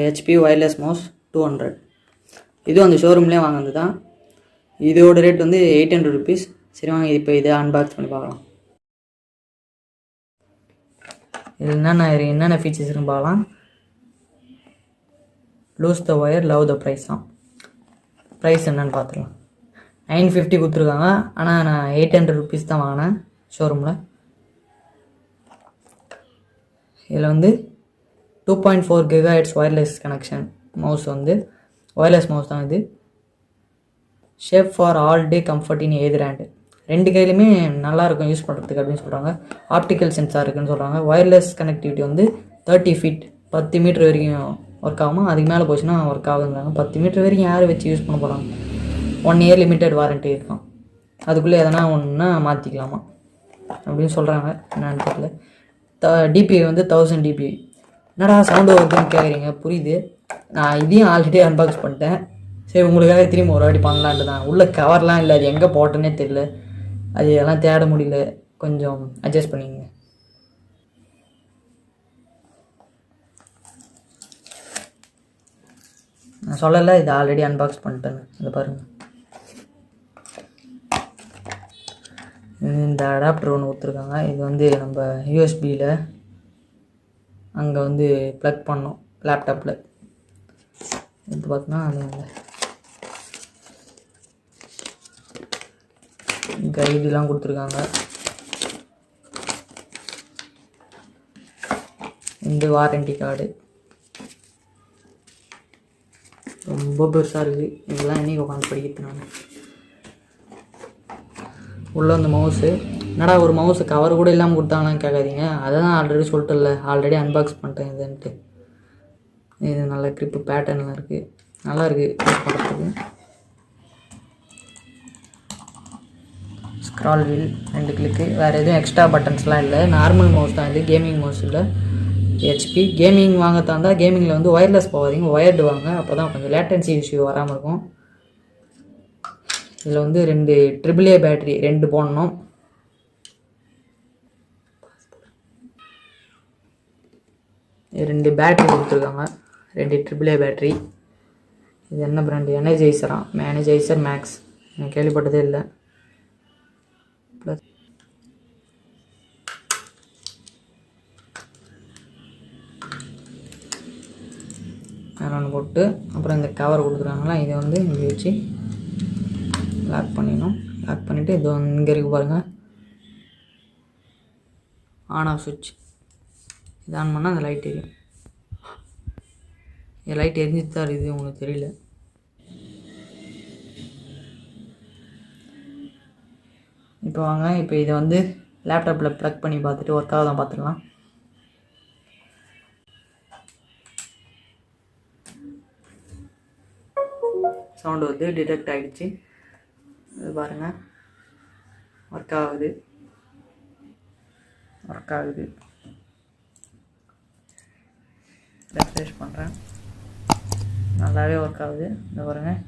HP wireless mouse 200. இதுவும் அந்த ஷோரூம்லேயே வாங்கினது தான். இதோட ரேட் வந்து 800 ருபீஸ். சரி வாங்க இப்போ இதை அன்பாக்ஸ் பண்ணி பார்க்கலாம். இது என்னென்ன ஃபீச்சர்ஸ் இருக்குன்னு பார்க்கலாம். Lose the wire love the price தான். ப்ரைஸ் என்னன்னு பார்த்துக்கலாம். 950 கொடுத்துருக்காங்க. ஆனால் நான் 800 ருபீஸ் தான் வாங்கினேன் ஷோரூமில். இதில் வந்து 2.4 GHz ஒயர்லெஸ் கனெக்ஷன் மவுஸ் வந்து ஒயர்லெஸ் மவுஸ் தான் இது. Shape for all day comfort in either hand. 2 கையிலுமே நல்லாயிருக்கும் யூஸ் பண்ணுறதுக்கு அப்படின்னு சொல்கிறாங்க. ஆப்டிக்கல் சென்சார் இருக்குன்னு சொல்கிறாங்க. ஒயர்லெஸ் கனெக்டிவிட்டி வந்து 30 feet 10 மீட்டர் வரைக்கும் ஒர்க் ஆகுமா. அதுக்கு மேலே போச்சுன்னா ஒர்க் ஆகுங்கிறாங்க. 10 மீட்டர் வரைக்கும் யார் வச்சு யூஸ் பண்ண போகிறாங்க. 1 year லிமிட்டட் வாரண்ட்டி இருக்கும். அதுக்குள்ளே எதனா ஒன்றுனா மாற்றிக்கலாமா அப்படின்னு சொல்கிறாங்க. என்னன்னு தெரியல. டிபிஐ வந்து 1000 dpi. என்னடா சவுண்டு வருதுன்னு கேட்குறீங்க, புரியுது. நான் இதையும் ஆல்ரெடி அன்பாக்ஸ் பண்ணிட்டேன். சரி உங்களுக்காக திரும்ப ஒரு வாட்டி பண்ணலான்ட்டு தான். உள்ள கவர்லாம் இல்லை, அது எங்கே போட்டேன்னே தெரியல. அது எல்லாம் தேட முடியல, கொஞ்சம் அட்ஜஸ்ட் பண்ணிங்க. நான் சொல்லலை, இது ஆல்ரெடி அன்பாக்ஸ் பண்ணிட்டேன்னு. அதை பாருங்கள். இந்த அடாப்டர் ஒன்று கொடுத்துருக்காங்க. இது வந்து நம்ம யூஎஸ்பியில் அங்கே வந்து ப்ளக் பண்ணோம் லேப்டாப்பில். இது பார்த்தோன்னா அது கைடுலாம் கொடுத்துருக்காங்க. இந்த வாரண்டி கார்டு ரொம்ப பெருசாக இருக்குது. இதெல்லாம் இன்றைக்கி உட்காந்து படிக்கிறது நான். உள்ளே அந்த மவுஸு, என்னடா ஒரு மவுஸு கவர் கூட இல்லாமல் கொடுத்தாங்கன்னு கேட்காதீங்க. அதை தான் ஆல்ரெடி சொல்லிட்டுல்ல, ஆல்ரெடி அன்பாக்ஸ் பண்ணிட்டேன் இதுன்ட்டு. இது நல்ல கிரிப்பு பேட்டர்ன்லாம் இருக்குது, நல்லா இருக்குது யூஸ் பண்ணுறதுக்கு. ஸ்க்ரால் வீல் 2 கிளிக்கு. வேறு எதுவும் எக்ஸ்ட்ரா பட்டன்ஸ்லாம் இல்லை. நார்மல் மவுஸ் தான் இது, கேமிங் மவுஸ் இல்லை. ஹெச்பி கேமிங் வாங்கத்தான் இருந்தால் கேமிங்கில் வந்து ஒயர்லெஸ் போகாதீங்க, ஒயர்டு வாங்க. அப்போ தான் கொஞ்சம் லேட்டன்சி இஷ்யூ வராமல் இருக்கும். இதில் வந்து 2 AAA பேட்ரி 2 போடணும். ரெண்டு பேட்ரி கொடுத்துருக்காங்க, 2 AAA பேட்ரி. இது என்ன பிராண்டு? Energizer maths. நான் கேள்விப்பட்டதே இல்லை. ப்ளஸ் வேறு ஒன்று போட்டு அப்புறம் இந்த கவர் கொடுத்துருக்காங்களா, இதை வந்து இங்கே வச்சு லாக் பண்ணிடணும். லாக் பண்ணிவிட்டு இது இங்கே இருக்குது பாருங்கள், ஆன் ஆஃப் சுவிட்ச். இது ஆன் பண்ணால் அந்த லைட் எரியும். இந்த லைட் எரிஞ்சிட்டு தான் இருக்குது, உங்களுக்கு தெரியல. இப்போ வாங்க, இப்போ இதை வந்து லேப்டாப்பில் ப்ளக் பண்ணி பார்த்துட்டு ஒர்க் ஆகுதான் பார்த்துக்கலாம். சவுண்டு வந்து டிடெக்ட் ஆகிடுச்சு. இது பாருங்கள், ஒர்க் ஆகுது. ரெஃப்ரெஷ் பண்ணுறேன், நல்லாவே ஒர்க் ஆகுது. இந்த பாருங்கள்,